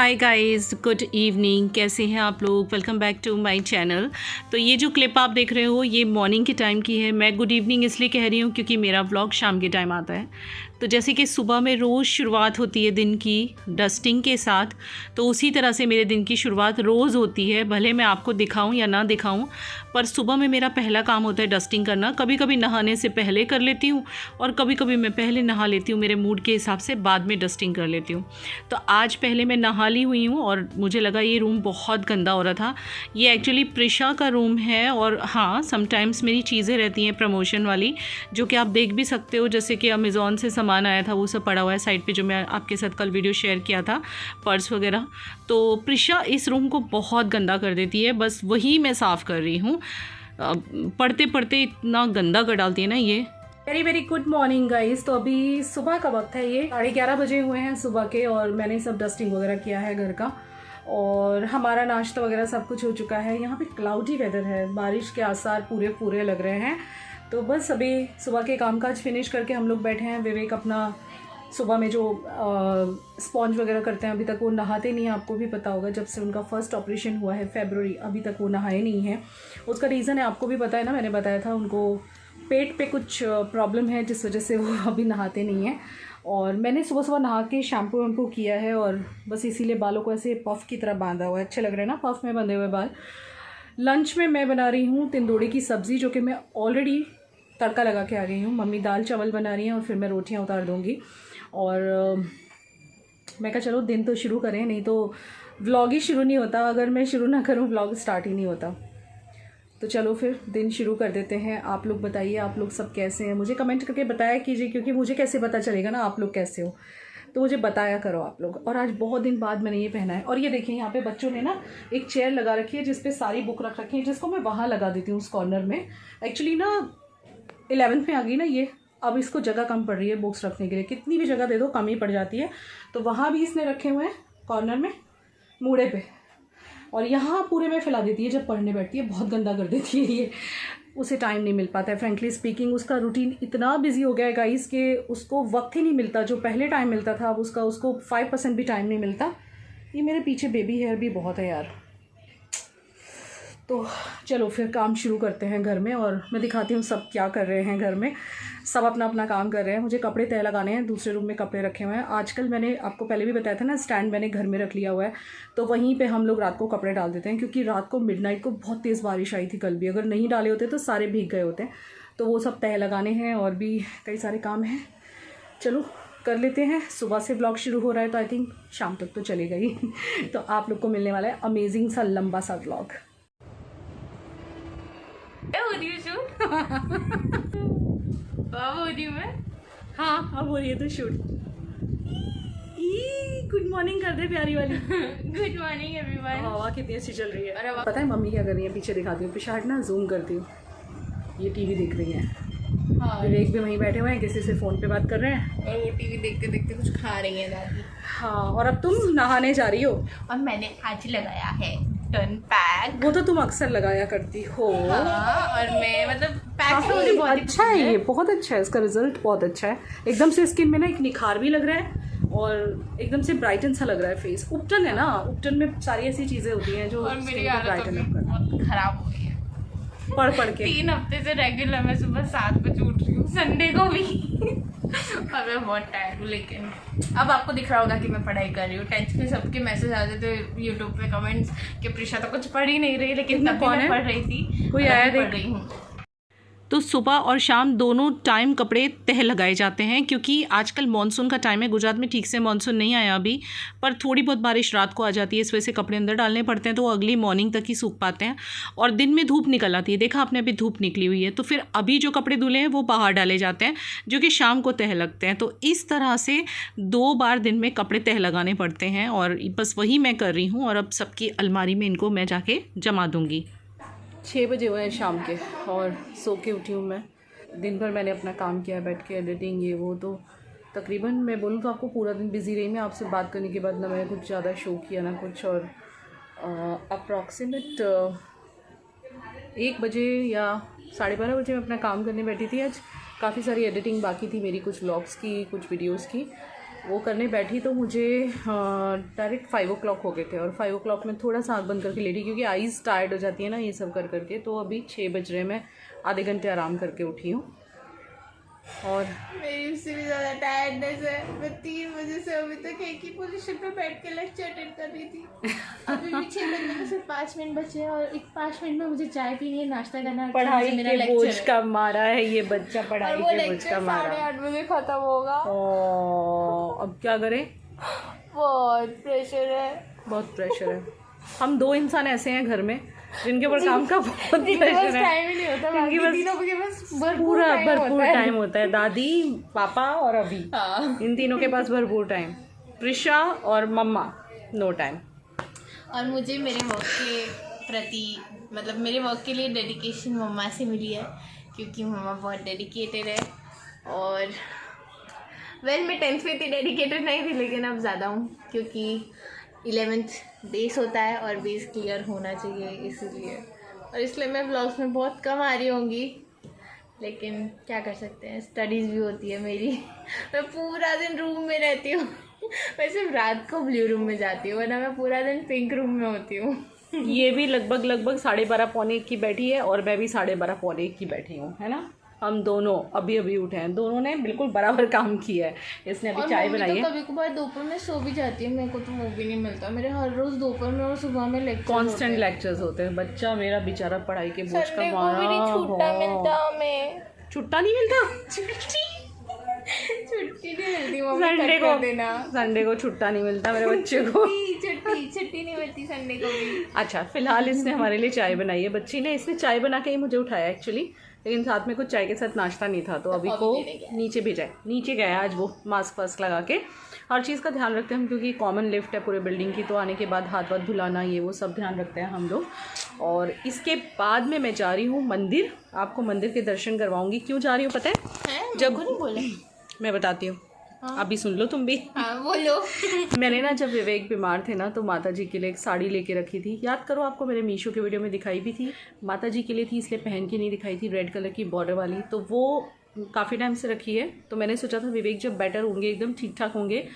Hi guys, good evening. कैसे हैं आप लोग? Welcome back to my channel. तो ये जो क्लिप आप देख रहे हो ये मॉर्निंग के टाइम की है। मैं गुड इवनिंग इसलिए कह रही हूँ क्योंकि मेरा व्लॉग शाम के टाइम आता है। तो जैसे कि सुबह में रोज़ शुरुआत होती है दिन की डस्टिंग के साथ, तो उसी तरह से मेरे दिन की शुरुआत रोज़ होती है। भले मैं आपको दिखाऊं या ना दिखाऊं, पर सुबह में मेरा पहला काम होता है डस्टिंग करना। कभी कभी नहाने से पहले कर लेती हूँ और कभी कभी मैं पहले नहा लेती हूँ, मेरे मूड के हिसाब से बाद में डस्टिंग कर लेती हूँ। तो आज पहले मैं नहा ली हुई हूँ और मुझे लगा ये रूम बहुत गंदा हो रहा था। ये एक्चुअली प्रिशा का रूम है और हाँ, समटाइम्स मेरी चीज़ें रहती हैं प्रमोशन वाली, जो कि आप देख भी सकते हो। जैसे कि अमेज़ॉन से सामान आया था, वो सब पड़ा हुआ है साइड पे, जो मैं आपके साथ कल वीडियो शेयर किया था, पर्स वगैरह। तो प्रिशा इस रूम को बहुत गंदा कर देती है, बस वही मैं साफ़ कर रही हूँ। पढ़ते पढ़ते इतना गंदा कर डालती है ना ये। Very very good morning guys. तो अभी सुबह का वक्त है, ये 11:30 बजे हुए हैं सुबह के, और मैंने सब डस्टिंग वगैरह किया है घर का, और हमारा नाश्ता वगैरह सब कुछ हो चुका है। यहाँ पे क्लाउडी वेदर है, बारिश के आसार पूरे पूरे लग रहे हैं। तो बस अभी सुबह के कामकाज फिनिश करके हम लोग बैठे हैं। विवेक अपना सुबह में जो स्पॉन्ज वगैरह करते हैं, अभी तक वो नहाते नहीं हैं। आपको भी पता होगा, जब से उनका फर्स्ट ऑपरेशन हुआ है फरवरी, अभी तक वो नहाए नहीं हैं। उसका रीज़न है, आपको भी पता है ना, मैंने बताया था, उनको पेट पे कुछ प्रॉब्लम है जिस वजह से वो अभी नहाते नहीं हैं। और मैंने सुबह सुबह नहा के शैम्पू वैम्पू किया है, और बस इसीलिए बालों को ऐसे पफ़ की तरह बांधा हुआ है। अच्छे लग रहे हैं ना पफ़ में बंधे हुए बाल। लंच में मैं बना रही हूँ तिंदुड़े की सब्ज़ी, जो कि मैं ऑलरेडी तड़का लगा के आ गई हूँ। मम्मी दाल चावल बना रही हैं और फिर मैं रोटियाँ उतार दूँगी। और मैं कहा चलो दिन तो शुरू करें, नहीं तो व्लॉग ही शुरू नहीं होता। अगर मैं शुरू ना करूँ व्लॉग स्टार्ट ही नहीं होता। तो चलो फिर दिन शुरू कर देते हैं। आप लोग बताइए, आप लोग सब कैसे हैं? मुझे कमेंट करके बताया कीजिए, क्योंकि मुझे कैसे पता चलेगा ना आप लोग कैसे हो, तो मुझे बताया करो आप लोग। और आज बहुत दिन बाद मैंने ये पहना है। और ये देखिए, यहाँ पे बच्चों ने ना एक चेयर लगा रखी है जिस पे सारी बुक रख रखी है, जिसको मैं वहाँ लगा देती हूँ उस कॉर्नर में। एक्चुअली ना 11th में आ गई ना ये, अब इसको जगह कम पड़ रही है बुक्स रखने के लिए। कितनी भी जगह दे दो कम ही पड़ जाती है। तो वहाँ भी इसने रखे हुए हैं कॉर्नर में, मूड़े पे, और यहाँ पूरे में फैला देती है जब पढ़ने बैठती है। बहुत गंदा कर देती है ये, उसे टाइम नहीं मिल पाता है। फ्रेंकली स्पीकिंग, उसका रूटीन इतना बिजी हो गया है गाइस कि उसको वक्त ही नहीं मिलता। जो पहले टाइम मिलता था, अब उसको 5% भी टाइम नहीं मिलता। ये मेरे पीछे बेबी हेयर भी बहुत है यार। तो चलो फिर काम शुरू करते हैं घर में, और मैं दिखाती हूँ सब क्या कर रहे हैं घर में। सब अपना अपना काम कर रहे हैं। मुझे कपड़े तह लगाने हैं, दूसरे रूम में कपड़े रखे हुए हैं। आजकल मैंने आपको पहले भी बताया था ना, स्टैंड मैंने घर में रख लिया हुआ है, तो वहीं पे हम लोग रात को कपड़े डाल देते हैं। क्योंकि रात को मिडनाइट को बहुत तेज़ बारिश आई थी कल भी, अगर नहीं डाले होते तो सारे भीग गए होते। तो वो सब तह लगाने हैं, और भी कई सारे काम हैं। चलो कर लेते हैं। सुबह से ब्लॉग शुरू हो रहा है, तो आई थिंक शाम तक तो चलेगा ही। तो आप लोग को मिलने वाला है अमेजिंग सा लंबा सा ब्लॉग। हाँ, अब हो रही है तो शूट। गुड मॉर्निंग कर दे प्यारी वाली। Good morning everyone. हवा कितनी अच्छी चल रही है। पता है मम्मी क्या कर रही है? पीछे दिखाती हूँ, पिछाड़ ना जूम करती हूँ। ये टीवी देख रही है। हाँ, विवेक भी वहीं बैठे हुए हैं, किसी से फ़ोन पे बात कर रहे हैं, और वो टीवी देखते देखते कुछ खा रही है दादी। हाँ, और अब तुम नहाने जा रही हो। और मैंने आज लगाया है टर्न पैक। वो तो तुम अक्सर लगाया करती हो। हाँ, और मैं मतलब पैक से मुझे बहुत अच्छा है, ये बहुत अच्छा है, इसका रिजल्ट बहुत अच्छा है। एकदम से स्किन में ना एक निखार भी लग रहा है, और एकदम से ब्राइटन सा लग रहा है फेस। उपटन है ना, उपटन में सारी ऐसी चीज़ें होती हैं जो और मेरी हालत बहुत खराब हो गई है पढ़ के। 3 हफ्ते से रेगुलर मैं सुबह 7 बजे उठ रही हूँ, संडे को भी। और मैं बहुत टायर्ड हूँ, लेकिन अब आपको दिख रहा होगा कि मैं पढ़ाई कर रही हूँ। 10th के सबके मैसेज आते थे यूट्यूब पे कमेंट्स कि प्रिशा तो कुछ पढ़ ही नहीं रही, लेकिन तब भी मैं पढ़ रही थी। कोई आया पढ़ रही हूँ। तो सुबह और शाम दोनों टाइम कपड़े तह लगाए जाते हैं, क्योंकि आजकल मानसून का टाइम है। गुजरात में ठीक से मानसून नहीं आया अभी, पर थोड़ी बहुत बारिश रात को आ जाती है, इस वजह से कपड़े अंदर डालने पड़ते हैं, तो वो अगली मॉर्निंग तक ही सूख पाते हैं। और दिन में धूप निकल आती है, देखा आपने अभी धूप निकली हुई है, तो फिर अभी जो कपड़े धुले हैं वो बाहर डाले जाते हैं, जो कि शाम को तह लगते हैं। तो इस तरह से 2 बार दिन में कपड़े तह लगाने पड़ते हैं, और बस वही मैं कर रही हूँ। और अब सबकी अलमारी में इनको मैं जाके जमा दूँगी। 6 बजे हुए हैं शाम के, और सो के उठी हूँ मैं। दिन भर मैंने अपना काम किया, बैठ के एडिटिंग ये वो, तो तकरीबन मैं बोलूँ तो आपको पूरा दिन बिज़ी रही मैं। आपसे बात करने के बाद ना मैंने कुछ ज़्यादा शो किया ना कुछ। और अप्रॉक्सीमेट 1 बजे या 12:30 बजे मैं अपना काम करने बैठी थी। आज काफ़ी सारी एडिटिंग बाकी थी मेरी, कुछ व्लॉग्स की, कुछ वीडियोस की। वो करने बैठी तो मुझे डायरेक्ट 5 o'clock हो गए थे, और 5 o'clock में थोड़ा सा आँख बंद करके लेटी क्योंकि आईज़ टायर्ड हो जाती है ना ये सब कर करके। तो अभी 6 बज रहे, मैं आधे घंटे आराम करके उठी हूँ। और मेरी उससे भी ज़्यादा टायर्डनेस है। मैं 3 बजे से अभी तक एक ही पोजीशन पे बैठ के लेक्चर अटेंड कर रही थी। अभी भी 6 बजने में सिर्फ 5 मिनट बचे हैं, और 5 मिनट में मुझे चाय पीनी है, नाश्ता करना है, पढ़ाई के बोझ का मारा है ये बच्चा, पढ़ाई के बोझ का मारा। 8:30 बजे खत्म होगा। अब क्या करें, बहुत प्रेशर है, बहुत प्रेशर है। हम 2 इंसान ऐसे हैं घर में जिनके ऊपर काम का बहुत प्रेशर है, टाइम ही नहीं होता, बाकी तीनों के पास भरपूर टाइम होता है। दादी, पापा और अभी, इन तीनों के पास भरपूर टाइम। प्रिशा और मम्मा नो टाइम। और मुझे मेरे वर्क के प्रति, मतलब मेरे वर्क के लिए डेडिकेशन मम्मा से मिली है, क्योंकि मम्मा बहुत डेडिकेटेड है। और मैं 10th में इतनी डेडिकेटेड नहीं थी, लेकिन अब ज़्यादा हूँ, क्योंकि 11th बेस होता है और बेस क्लियर होना चाहिए, इसीलिए। और इसलिए मैं व्लॉग्स में बहुत कम आ रही होंगी, लेकिन क्या कर सकते हैं, स्टडीज़ भी होती है मेरी। मैं पूरा दिन रूम में रहती हूँ। मैं सिर्फ रात को ब्लू रूम में जाती हूँ, वरना मैं पूरा दिन पिंक रूम में होती हूँ। ये भी लगभग 12:30 पौने 1 की बैठी है, और मैं भी 12:30 पौने 1 की बैठी हूँ, है ना। हम दोनों अभी उठे हैं, दोनों ने बिल्कुल बराबर काम किया है। इसने अभी चाय बनाई है। कभी कभार दोपहर में सो भी जाती है, मेरे को तो वो भी नहीं मिलता। मेरे हर रोज दोपहर में और सुबह में लेक्चर, कांस्टेंट लेक्चर्स होते हैं। बच्चा मेरा बेचारा पढ़ाई के बोझ का मारा। छुट्टा मिलता हमें, छुट्टा नहीं मिलता, छुट्टी नहीं मिलती संडे को छुट्टा नहीं मिलता मेरे बच्चे को। छुट्टी नहीं मिलती संडे को भी। अच्छा, फिलहाल इसने हमारे लिए चाय बनाई है। बच्ची ने, इसने चाय बना के ही मुझे उठाया एक्चुअली, लेकिन साथ में कुछ चाय के साथ नाश्ता नहीं था, तो अभी को नीचे भेजा है। नीचे गया आज वो मास्क वास्क लगा के। हर चीज़ का ध्यान रखते हैं हम, क्योंकि कॉमन लिफ्ट है पूरे बिल्डिंग की, तो आने के बाद हाथ वाथ धुलाना, ये वो सब ध्यान रखते हैं हम लोग। और इसके बाद में मैं जा रही हूँ मंदिर। आपको मंदिर के दर्शन करवाऊँगी। क्यों जा रही हूँ पता है? जब नहीं बोले, मैं बताती हूँ। अभी सुन लो तुम भी। बोलो। मैंने ना, जब विवेक बीमार थे ना, तो माता जी के लिए एक साड़ी लेके रखी थी। याद करो, आपको मेरे मीशो के वीडियो में दिखाई भी थी। माता जी के लिए थी, इसलिए पहन के नहीं दिखाई थी, रेड कलर की बॉर्डर वाली। तो वो काफ़ी टाइम से रखी है। तो मैंने सोचा था विवेक जब बेटर होंगे, एकदम ठीक ठाक होंगे,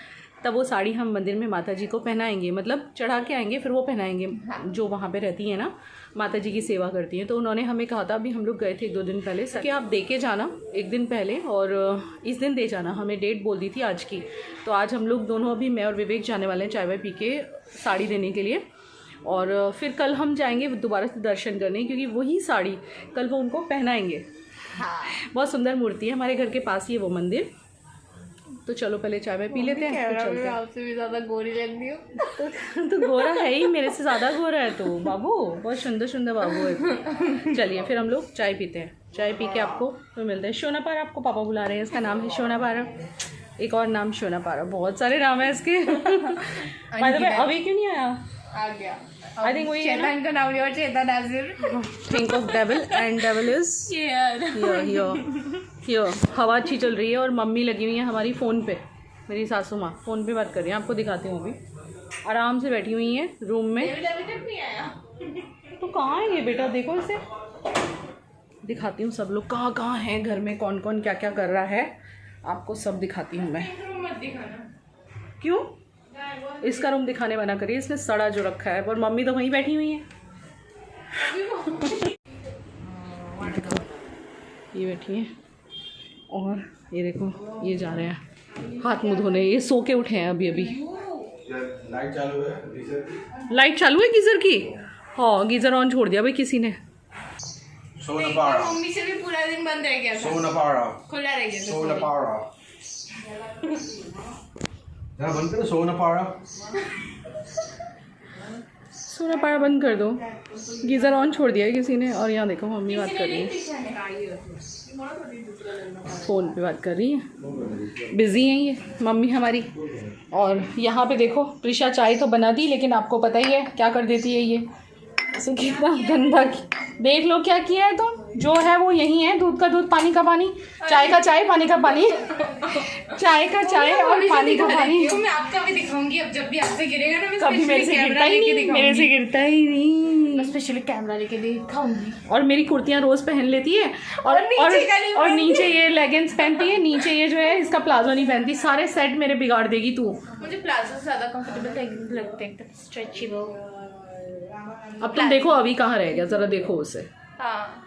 तब वो साड़ी हम मंदिर में माता जी को पहनाएंगे, मतलब चढ़ा के आएंगे, फिर वो पहनाएंगे। जो वहाँ पे रहती है ना, माता जी की सेवा करती हैं। तो उन्होंने हमें कहा था, अभी हम लोग गए थे 1-2 दिन पहले, कि आप दे के जाना 1 दिन पहले, और इस दिन दे जाना। हमें डेट बोल दी थी आज की। तो आज हम लोग दोनों, अभी मैं और विवेक जाने वाले हैं चाय वाय पी के साड़ी देने के लिए। और फिर कल हम जाएंगे दोबारा से दर्शन करने, क्योंकि वही साड़ी कल वो उनको पहनाएंगे। बहुत सुंदर मूर्ति है, हमारे घर के पास ही है वो मंदिर। तो चलो पहले चाय वाय पी लेते हैं, फिर चलते हैं। आपसे भी ज़्यादा गोरी लग रही हो। तो गोरा है ही, मेरे से ज़्यादा गोरा है तो बाबू, बहुत सुंदर बाबू है। चलिए फिर हम लोग चाय पीते हैं। चाय पी के आपको तो मिलते हैं। शोना पारा, आपको पापा बुला रहे हैं, इसका नाम है शोना पारा। एक और नाम शोना पारा, बहुत सारे नाम है इसके। अभी क्यों नहीं आया? आ गया। आई थिंक वही चेतन का नाम लिया, चेतन हाजिर। Think of devil and devil is here. हवा अच्छी चल रही है, और मम्मी लगी हुई है हमारी फ़ोन पे। मेरी सासू माँ फ़ोन पे बात कर रही है, आपको दिखाती हूँ। अभी आराम से बैठी हुई हैं रूम में। तो कहाँ है ये बेटा? देखो इसे, दिखाती हूँ सब लोग कहाँ कहाँ हैं घर में, कौन कौन क्या क्या कर रहा है, आपको सब दिखाती हूँ मैं। क्यों? इसका रूम दिखाने मना करिए, इसने सड़ा जो रखा है, और मम्मी तो वहीं बैठी हुई है। ये बैठी हैं, और ये देखो ये जा रहे हैं हाथ मुँह धोने। ये सो के उठे हैं अभी। लाइट चालू है गीजर की। लाइट चालू है गीजर की? हाँ, गीजर ऑन छोड़ दिया भाई किसी ने। मम्मी से भी पूरा दिन बंद रह गया था, खुला रह गया था। बंद करो, सोना पारा बंद कर दो। गीजर ऑन छोड़ दिया है किसी ने। और यहाँ देखो मम्मी बात कर रही है, फ़ोन पे बात कर रही है, बिज़ी हैं ये मम्मी हमारी। और यहाँ पे देखो प्रिशा चाय तो बना दी, लेकिन आपको पता ही है क्या कर देती है ये, इसे कितना गंदा देख लो क्या किया है। तो जो है वो यही है, दूध का दूध, पानी का पानी, चाय का चाय, पानी का पानी, चाय का चाय और पानी का पानी। मैं आपका भी दिखाऊंगी अब, जब भी आपसे गिरेगा ना मैं कभी मेरे से गिरता ही नहीं, मेरे से गिरता ही नहीं। मैं स्पेशली कैमरा लेके दिखाऊंगी। और मेरी कुर्तियाँ रोज़ पहन लेती है और नीचे ये लेगिंग्स पहनती है, नीचे ये जो है इसका प्लाजो नहीं पहनती। सारे सेट मेरे बिगाड़ देगी तू। मुझे प्लाजो से ज़्यादा कंफर्टेबल लगते हैं, एकदम स्ट्रेचेबल। अब तुम देखो अभी कहाँ रह गया, ज़रा देखो उसे। हाँ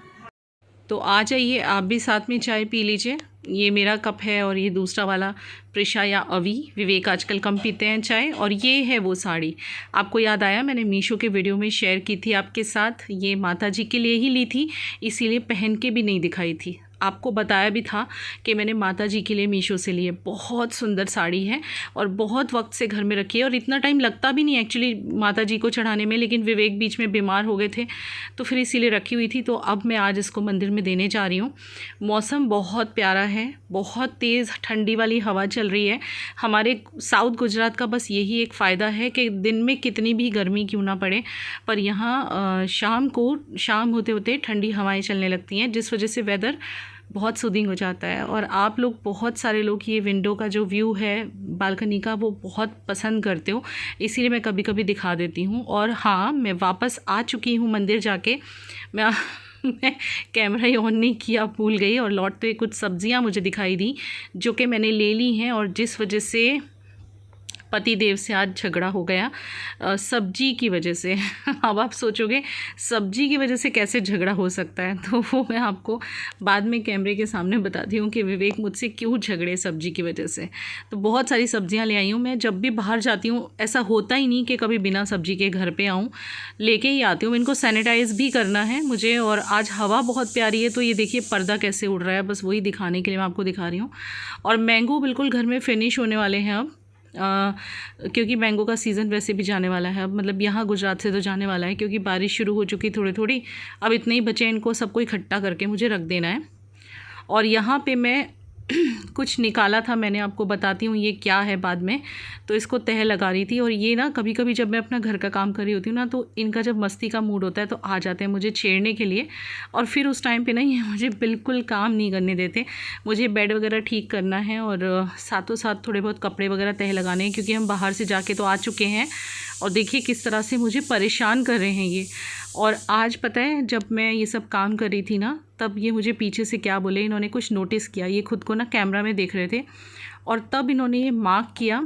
तो आ जाइए आप भी साथ में चाय पी लीजिए। ये मेरा कप है और ये दूसरा वाला प्रिशा या अवी, विवेक आजकल कम पीते हैं चाय। और ये है वो साड़ी, आपको याद आया मैंने मीशो के वीडियो में शेयर की थी आपके साथ। ये माता जी के लिए ही ली थी, इसीलिए पहन के भी नहीं दिखाई थी। आपको बताया भी था कि मैंने माता जी के लिए मीशो से लिए। बहुत सुंदर साड़ी है और बहुत वक्त से घर में रखी है और इतना टाइम लगता भी नहीं एक्चुअली माता जी को चढ़ाने में, लेकिन विवेक बीच में बीमार हो गए थे तो फिर इसीलिए रखी हुई थी। तो अब मैं आज इसको मंदिर में देने जा रही हूँ। मौसम बहुत प्यारा है, बहुत तेज़ ठंडी वाली हवा चल रही है। हमारे साउथ गुजरात का बस यही एक फ़ायदा है कि दिन में कितनी भी गर्मी क्यों ना पड़े, पर यहाँ शाम होते होते ठंडी हवाएं चलने लगती हैं, जिस वजह से वेदर बहुत सूदिंग हो जाता है। और आप लोग बहुत सारे लोग ये विंडो का जो व्यू है बालकनी का वो बहुत पसंद करते हो, इसीलिए मैं कभी कभी दिखा देती हूँ। और हाँ, मैं वापस आ चुकी हूँ मंदिर जाके। मैं कैमरा ही ऑन नहीं किया, भूल गई, और लौटते कुछ सब्जियाँ मुझे दिखाई दी जो कि मैंने ले ली हैं और जिस वजह से पति देव से आज झगड़ा हो गया सब्जी की वजह से। अब आप सोचोगे सब्जी की वजह से कैसे झगड़ा हो सकता है, तो वो मैं आपको बाद में कैमरे के सामने बताती हूँ कि विवेक मुझसे क्यों झगड़े सब्जी की वजह से। तो बहुत सारी सब्जियाँ ले आई हूँ मैं। जब भी बाहर जाती हूँ ऐसा होता ही नहीं कि कभी बिना सब्जी के घर पर आऊँ, लेके ही आती हूँ। इनको सैनिटाइज़ भी करना है मुझे। और आज हवा बहुत प्यारी है, तो ये देखिए पर्दा कैसे उड़ रहा है, बस वही दिखाने के लिए मैं आपको दिखा रही हूँ। और मैंगो बिल्कुल घर में फिनिश होने वाले हैं अब, क्योंकि मैंगो का सीज़न वैसे भी जाने वाला है अब, मतलब यहाँ गुजरात से तो जाने वाला है क्योंकि बारिश शुरू हो चुकी थोड़ी थोड़ी। अब इतने ही बचे, इनको सबको इकट्ठा करके मुझे रख देना है। और यहाँ पे मैं कुछ निकाला था, मैंने आपको बताती हूँ ये क्या है बाद में। तो इसको तह लगा रही थी। और ये ना कभी कभी जब मैं अपना घर का काम कर रही होती हूँ ना, तो इनका जब मस्ती का मूड होता है तो आ जाते हैं मुझे छेड़ने के लिए, और फिर उस टाइम पे ना ये मुझे बिल्कुल काम नहीं करने देते। मुझे बेड वगैरह ठीक करना है और साथों साथ थोड़े बहुत कपड़े वगैरह तह लगाने हैं, क्योंकि हम बाहर से जाके तो आ चुके हैं। और देखिए किस तरह से मुझे परेशान कर रहे हैं ये। और आज पता है जब मैं ये सब काम कर रही थी ना, तब ये मुझे पीछे से क्या बोले, इन्होंने कुछ नोटिस किया। ये खुद को ना कैमरा में देख रहे थे और तब इन्होंने ये मार्क किया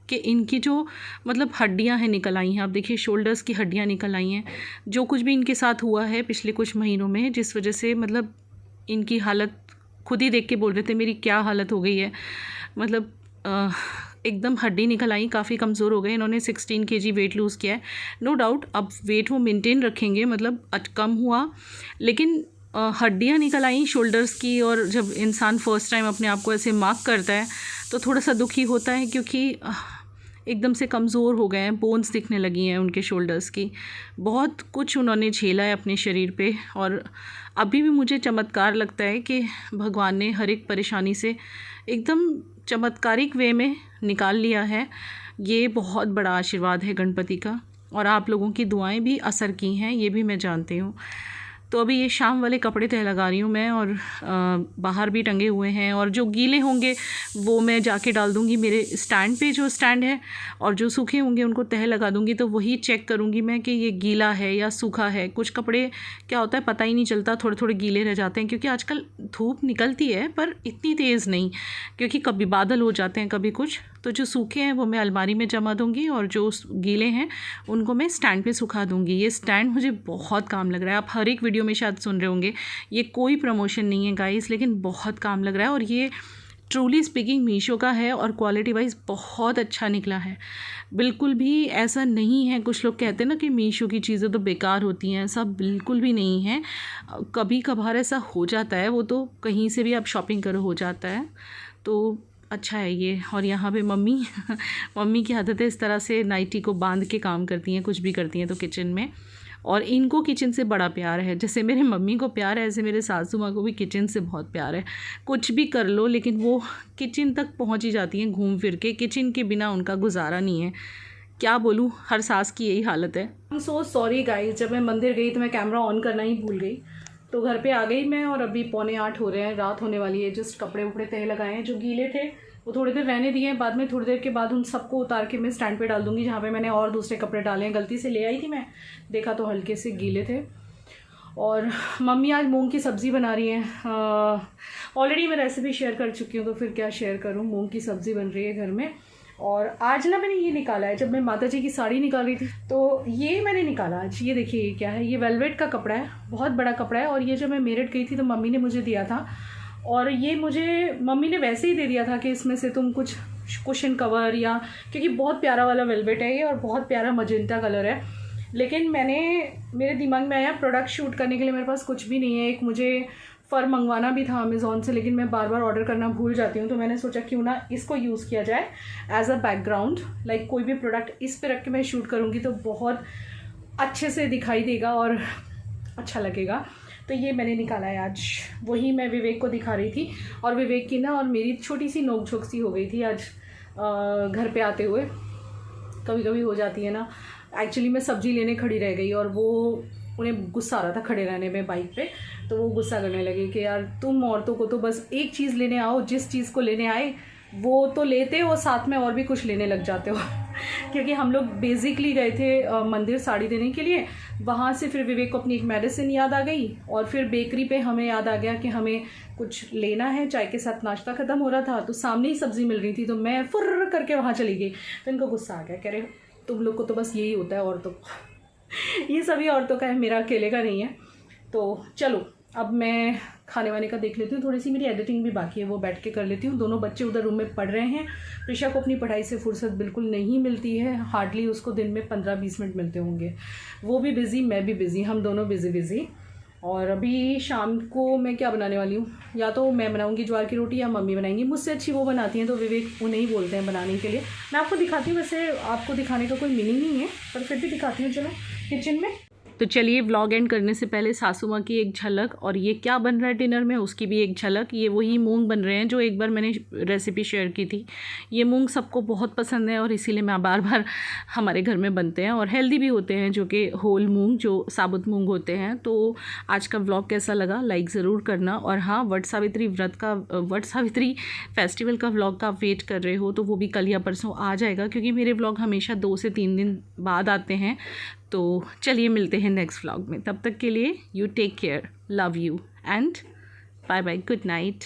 कि इनकी जो मतलब हड्डियां हैं निकल आई हैं। आप देखिए शोल्डर्स की हड्डियां निकल आई हैं। जो कुछ भी इनके साथ हुआ है पिछले कुछ महीनों में, जिस वजह से मतलब इनकी हालत खुद ही देख के बोल रहे थे मेरी क्या हालत हो गई है। मतलब एकदम हड्डी निकल आई, काफ़ी कमज़ोर हो गए। इन्होंने 16 kg वेट लूज़ किया है। नो डाउट अब वेट वो मेंटेन रखेंगे, मतलब कम हुआ, लेकिन हड्डियाँ निकल आई शोल्डर्स की। और जब इंसान फर्स्ट टाइम अपने आप को ऐसे मार्क करता है तो थोड़ा सा दुखी होता है, क्योंकि एकदम से कमज़ोर हो गए हैं, बोन्स दिखने लगी हैं उनके शोल्डर्स की। बहुत कुछ उन्होंने झेला है अपने शरीर पे। और अभी भी मुझे चमत्कार लगता है कि भगवान ने हर एक परेशानी से एकदम चमत्कारिक वे में निकाल लिया है। ये बहुत बड़ा आशीर्वाद है गणपति का, और आप लोगों की दुआएं भी असर की हैं, ये भी मैं जानती हूँ। तो अभी ये शाम वाले कपड़े तह लगा रही हूँ मैं, और बाहर भी टंगे हुए हैं, और जो गीले होंगे वो मैं जाके डाल दूँगी मेरे स्टैंड पे, जो स्टैंड है, और जो सूखे होंगे उनको तह लगा दूँगी। तो वही चेक करूँगी मैं कि ये गीला है या सूखा है। कुछ कपड़े क्या होता है पता ही नहीं चलता, थोड़े थोड़े गीले रह जाते हैं, क्योंकि आजकल धूप निकलती है पर इतनी तेज़ नहीं, क्योंकि कभी बादल हो जाते हैं कभी कुछ। तो जो सूखे हैं वो मैं अलमारी में जमा दूँगी, और जो गीले हैं उनको मैं स्टैंड पे सुखा दूँगी। ये स्टैंड मुझे बहुत काम लग रहा है। आप हर एक वीडियो में शायद सुन रहे होंगे, ये कोई प्रमोशन नहीं है गाइस, लेकिन बहुत काम लग रहा है। और ये ट्रूली स्पीकिंग मीशो का है और क्वालिटी वाइज बहुत अच्छा निकला है। बिल्कुल भी ऐसा नहीं है, कुछ लोग कहते हैं ना कि मीशो की चीज़ें तो बेकार होती हैं, ऐसा बिल्कुल भी नहीं है। कभी कभार ऐसा हो जाता है, वो तो कहीं से भी आप शॉपिंग करो हो जाता है, तो अच्छा है ये। और यहाँ पे मम्मी की आदत है इस तरह से नाइटी को बांध के काम करती हैं, कुछ भी करती हैं तो किचन में। और इनको किचन से बड़ा प्यार है, जैसे मेरे मम्मी को प्यार है ऐसे मेरे सासू माँ को भी किचन से बहुत प्यार है। कुछ भी कर लो लेकिन वो किचन तक पहुँच ही जाती हैं घूम फिर के, किचन के बिना उनका गुजारा नहीं है। क्या बोलूँ, हर सास की यही हालत है। I am so sorry guys, जब मैं मंदिर गई तो मैं कैमरा ऑन करना ही भूल गई। तो घर पे आ गई मैं और अभी 7:45 हो रहे हैं, रात होने वाली है। जस्ट कपड़े उपड़े तय लगाए हैं, जो गीले थे वो थोड़ी देर रहने दिए हैं। बाद में थोड़ी देर के बाद उन सबको उतार के मैं स्टैंड पे डाल दूँगी, जहाँ पे मैंने और दूसरे कपड़े डाले हैं। गलती से ले आई थी मैं, देखा तो हल्के से गीले थे। और मम्मी आज मूंग की सब्ज़ी बना रही हैं। ऑलरेडी मैं रेसिपी शेयर कर चुकी हूँ, तो फिर क्या शेयर करूँ। मूंग की सब्ज़ी बन रही है घर में। और आज ना मैंने ये निकाला है, जब मैं माता जी की साड़ी निकाल रही थी तो ये मैंने निकाला आज। ये देखिए ये क्या है, ये वेलवेट का कपड़ा है, बहुत बड़ा कपड़ा है। और ये जब मैं मेरठ गई थी तो मम्मी ने मुझे दिया था, और ये मुझे मम्मी ने वैसे ही दे दिया था कि इसमें से तुम कुछ कुशन कवर या, क्योंकि बहुत प्यारा वाला वेलवेट है ये और बहुत प्यारा मजेंटा कलर है। लेकिन मेरे दिमाग में आया प्रोडक्ट शूट करने के लिए मेरे पास कुछ भी नहीं है। एक मुझे फ़र मंगवाना भी था अमेज़ॉन से, लेकिन मैं बार बार ऑर्डर करना भूल जाती हूँ। तो मैंने सोचा क्यों ना इसको यूज़ किया जाए एज अ बैकग्राउंड। लाइक कोई भी प्रोडक्ट इस पे रख के मैं शूट करूँगी तो बहुत अच्छे से दिखाई देगा और अच्छा लगेगा। तो ये मैंने निकाला है आज, वही मैं विवेक को दिखा रही थी। और विवेक की ना और मेरी छोटी सी नोक-झोंक सी हो गई थी आज घर पे आते हुए। कभी कभी हो जाती है ना। एक्चुअली मैं सब्ज़ी लेने खड़ी रह गई और वो उन्हें गुस्सा आ रहा था खड़े रहने में बाइक पे। तो वो गुस्सा करने लगे कि यार तुम औरतों को तो बस एक चीज़ लेने आओ, जिस चीज़ को लेने आए वो तो लेते हो, साथ में और भी कुछ लेने लग जाते हो। क्योंकि हम लोग बेसिकली गए थे मंदिर साड़ी देने के लिए। वहाँ से फिर विवेक को अपनी एक मेडिसिन याद आ गई और फिर बेकरी पे हमें याद आ गया कि हमें कुछ लेना है। चाय के साथ नाश्ता ख़त्म हो रहा था तो सामने ही सब्ज़ी मिल रही थी, तो मैं फुर्र करके वहाँ चली गई। तो इनको गुस्सा आ गया, कह रहे तुम लोग को तो बस यही होता है औरतों को। ये सभी औरतों का है, मेरा अकेले का नहीं है। तो चलो अब मैं खाने वाने का देख लेती हूँ। थोड़ी सी मेरी एडिटिंग भी बाकी है, वो बैठ के कर लेती हूँ। दोनों बच्चे उधर रूम में पढ़ रहे हैं। प्रिशा को अपनी पढ़ाई से फुर्सत बिल्कुल नहीं मिलती है, हार्डली उसको दिन में 15-20 मिनट मिलते होंगे। वो भी बिज़ी, मैं भी बिज़ी, हम दोनों बिज़ी। और अभी शाम को मैं क्या बनाने वाली हूँ, या तो मैं बनाऊँगी ज्वार की रोटी या मम्मी बनाएंगी। मुझसे अच्छी वो बनाती हैं तो विवेक उन्हें ही बोलते हैं बनाने के लिए। मैं आपको दिखाती हूँ, वैसे आपको दिखाने का कोई मीनिंग नहीं है पर फिर भी दिखाती हूँ। चलो किचन में। तो चलिए व्लॉग एंड करने से पहले सासू माँ की एक झलक और ये क्या बन रहा है डिनर में उसकी भी एक झलक। ये वही मूंग बन रहे हैं जो एक बार मैंने रेसिपी शेयर की थी। ये मूंग सबको बहुत पसंद है और इसीलिए मैं बार बार हमारे घर में बनते हैं और हेल्दी भी होते हैं, जो कि होल मूंग, जो साबुत मूंग होते हैं। तो आज का व्लॉग कैसा लगा लाइक ज़रूर करना। और हाँ, वट सावित्री फेस्टिवल का व्लॉग का आप वेट कर रहे हो तो वो भी कल या परसों आ जाएगा, क्योंकि मेरे व्लॉग हमेशा 2 से 3 दिन बाद आते हैं। तो चलिए मिलते हैं नेक्स्ट व्लॉग में, तब तक के लिए you take care, love you and bye bye, good night.